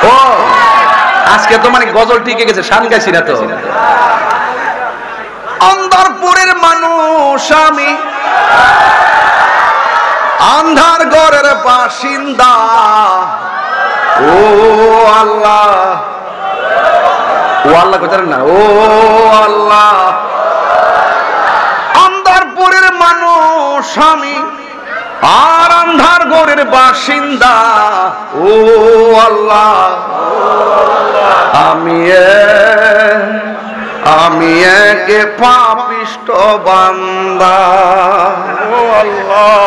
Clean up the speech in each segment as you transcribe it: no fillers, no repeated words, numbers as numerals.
ও আজকে তো মানে গজল টিকে গেছে, শান গাইছি না তো। অন্ধরপুরের মানুষ আমি, আন্ধার ঘরের বাসিন্দা। ও আল্লাহ, ও আল্লাহ কোথায় না, ও আল্লাহ। অন্ধরপুরের মানুষ আমি, আর আন্ধার ঘরের বাসিন্দা। ও আল্লাহ, আমি একে পাপিষ্ঠ বান্দা। ও আল্লাহ,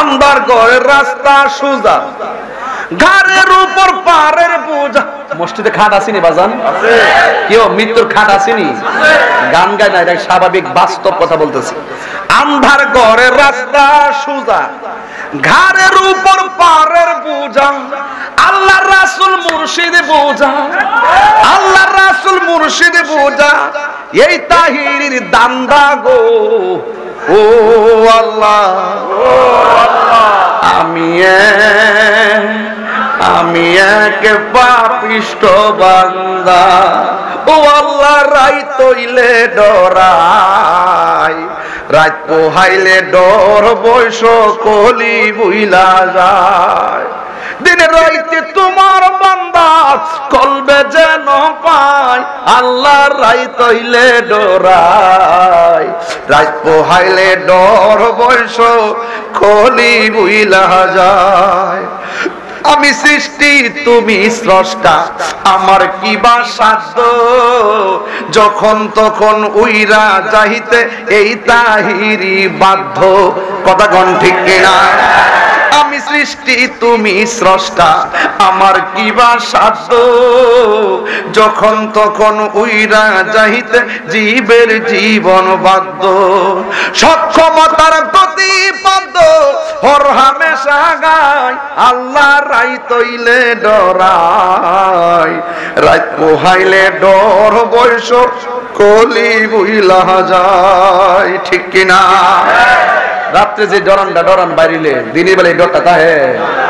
আন্ধার ঘরের রাস্তা সোজা, ঘাড়ের উপর পারের বোঝা। মসজিদে খাট আসেনি বাজান? কেউ মৃত্যুর খাট আসেনি? গান গায় না, এটা স্বাভাবিক বাস্তব কথা বলতেছি। আন্ধার ঘরের রাস্তা সোজা, ঘাড়ের উপর পারের বোঝা। আল্লাহ রাসূল মুর্শিদ বোঝা, আল্লাহ রাসূল মুর্শিদ বোঝা। এই তাহিরির দান্দা গো। ও আল্লাহ, আমি এক পাপিষ্ঠ বান্দা। ও আল্লাহ, রাত হইলে ডরাই, রাত পোহাইলে ডর, বৈশ কলি বুইলা যায়। দিনে রাইতে তোমার বান্দা কলবে যেন পায়। আল্লাহ, রাত হইলে ডরাই, রাত পোহাইলে ডর, বৈশ কলি বুইলা যায়। আমি সৃষ্টি, তুমি স্রষ্টা, আমার কি বা সাধ্য যখন তখন উইরা যাইতে এই তাহিরি বাধ্য। কথা কোন ঠিক কিনা? আমি সৃষ্টি, তুমি স্রষ্টা, আমার কি বা সাধ্য যখন তখন উইরা যাইতে জীবের জীবন বাধ্য। সক্ষমতার প্রতিপাদ্য হর হামেশা গায়। আল্লাহ, রাত হইলে ডরাই, রাত পোহাইলে ডর, বৈশ কলি বুইলা যায়। ঠিক কিনা? রাত্রে যে ডরান বাইরিলে, দিনের বেলায় ডরটা তাহে।